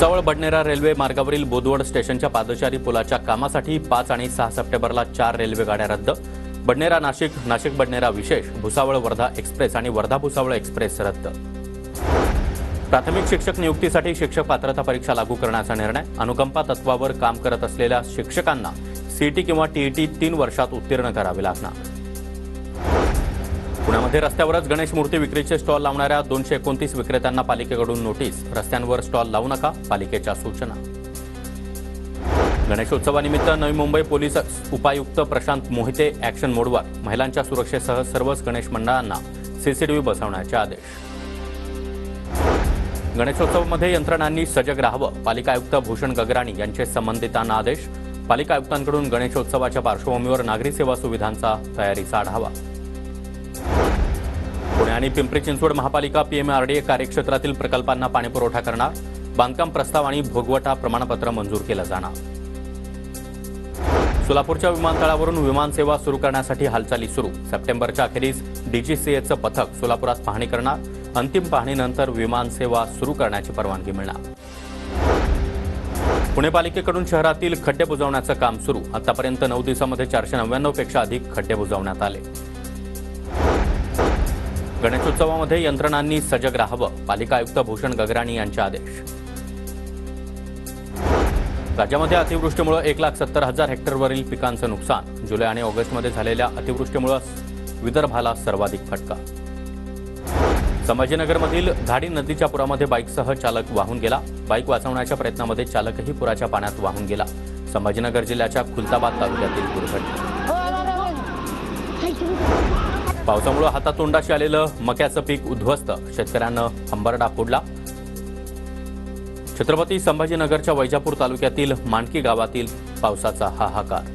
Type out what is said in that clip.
Bhusawal Badnera railway मार्गावरील बोदवड स्टेशनच्या पादचारी पुलाच्या कामासाठी 5 आणि 6 सप्टेंबरला 4 रेल्वे गाड्या रद्द. बडनेरा नाशिक, नाशिक बडनेरा विशेष, भुसावळ वर्धा एक्सप्रेस आणि वर्धा भुसावळ एक्सप्रेस रद्द. प्राथमिक शिक्षक नियुक्तीसाठी शिक्षक पात्रता परीक्षा लागू करण्याचा निर्णय. अनुकंपा तत्वावर काम करत असलेल्या शिक्षकांना सीईटी किंवा टीईटी 3 वर्षात उत्तीर्ण करावे लागणार. पुण्यामध्ये रस्त्यावरच गणेश मूर्ती विक्रीचे स्टॉल लावणाऱ्या 229 विक्रेत्यांना पालिकेकडून नोटीस. रस्त्यांवर स्टॉल लावू नका, पालिकेच्या सूचना. गणेशोत्सवानिमित्त नवी मुंबई पोलीस उपायुक्त प्रशांत मोहिते ॲक्शन मोडवर. महिलांच्या सुरक्षेसह सर्वच गणेश मंडळांना सीसीटीव्ही बसवण्याचे आदेश. गणेशोत्सवामध्ये यंत्रणांनी सजग राहावं, पालिका आयुक्त भूषण गगराणी यांचे संबंधितांना आदेश. पालिका आयुक्तांकडून गणेशोत्सवाच्या पार्श्वभूमीवर नागरी सेवा सुविधांचा तयारीचा आढावा. पुणे आणि पिंपरी चिंचवड महापालिका पीएमआरडीए कार्यक्षेत्रातील प्रकल्पांना पाणीपुरवठा करणार. बांधकाम प्रस्ताव आणि भोगवटा प्रमाणपत्र मंजूर केलं जाणार. सोलापूरच्या विमानतळावरून विमानसेवा सुरू करण्यासाठी हालचाली सुरू. सप्टेंबरच्या अखेरीस डीजीसीएचं पथक सोलापुरात पाहणी करणार. अंतिम पाहणीनंतर विमानसेवा सुरू करण्याची परवानगी मिळणार. पुणे पालिकेकडून शहरातील खड्डे बुजवण्याचं काम सुरू. आतापर्यंत 9 दिवसांमध्ये 499 पेक्षा अधिक खड्डे बुजवण्यात आले. गणेशोत्सवामध्ये यंत्रणांनी सजग राहावं, पालिका आयुक्त भूषण गगराणी यांचे आदेश. राज्यामध्ये अतिवृष्टीमुळे 1,70,000 हेक्टरवरील पिकांचं नुकसान. जुलै आणि ऑगस्टमध्ये झालेल्या अतिवृष्टीमुळे विदर्भाला सर्वाधिक फटका. संभाजीनगरमधील धाडी नदीच्या पुरामध्ये बाईकसह चालक वाहून गेला. बाईक वाचवण्याच्या प्रयत्नामध्ये चालकही पुराच्या पाण्यात वाहून गेला. संभाजीनगर जिल्ह्याच्या खुलताबाद तालुक्यातील दुर्घटना. पावसामुळे हातातोंडाशी आलेलं मक्याचं पीक उद्ध्वस्त. शेतकऱ्यांना हंबरडा फोडला. छत्रपती संभाजीनगरच्या वैजापूर तालुक्यातील माणकी गावातील पावसाचा हाहाकार.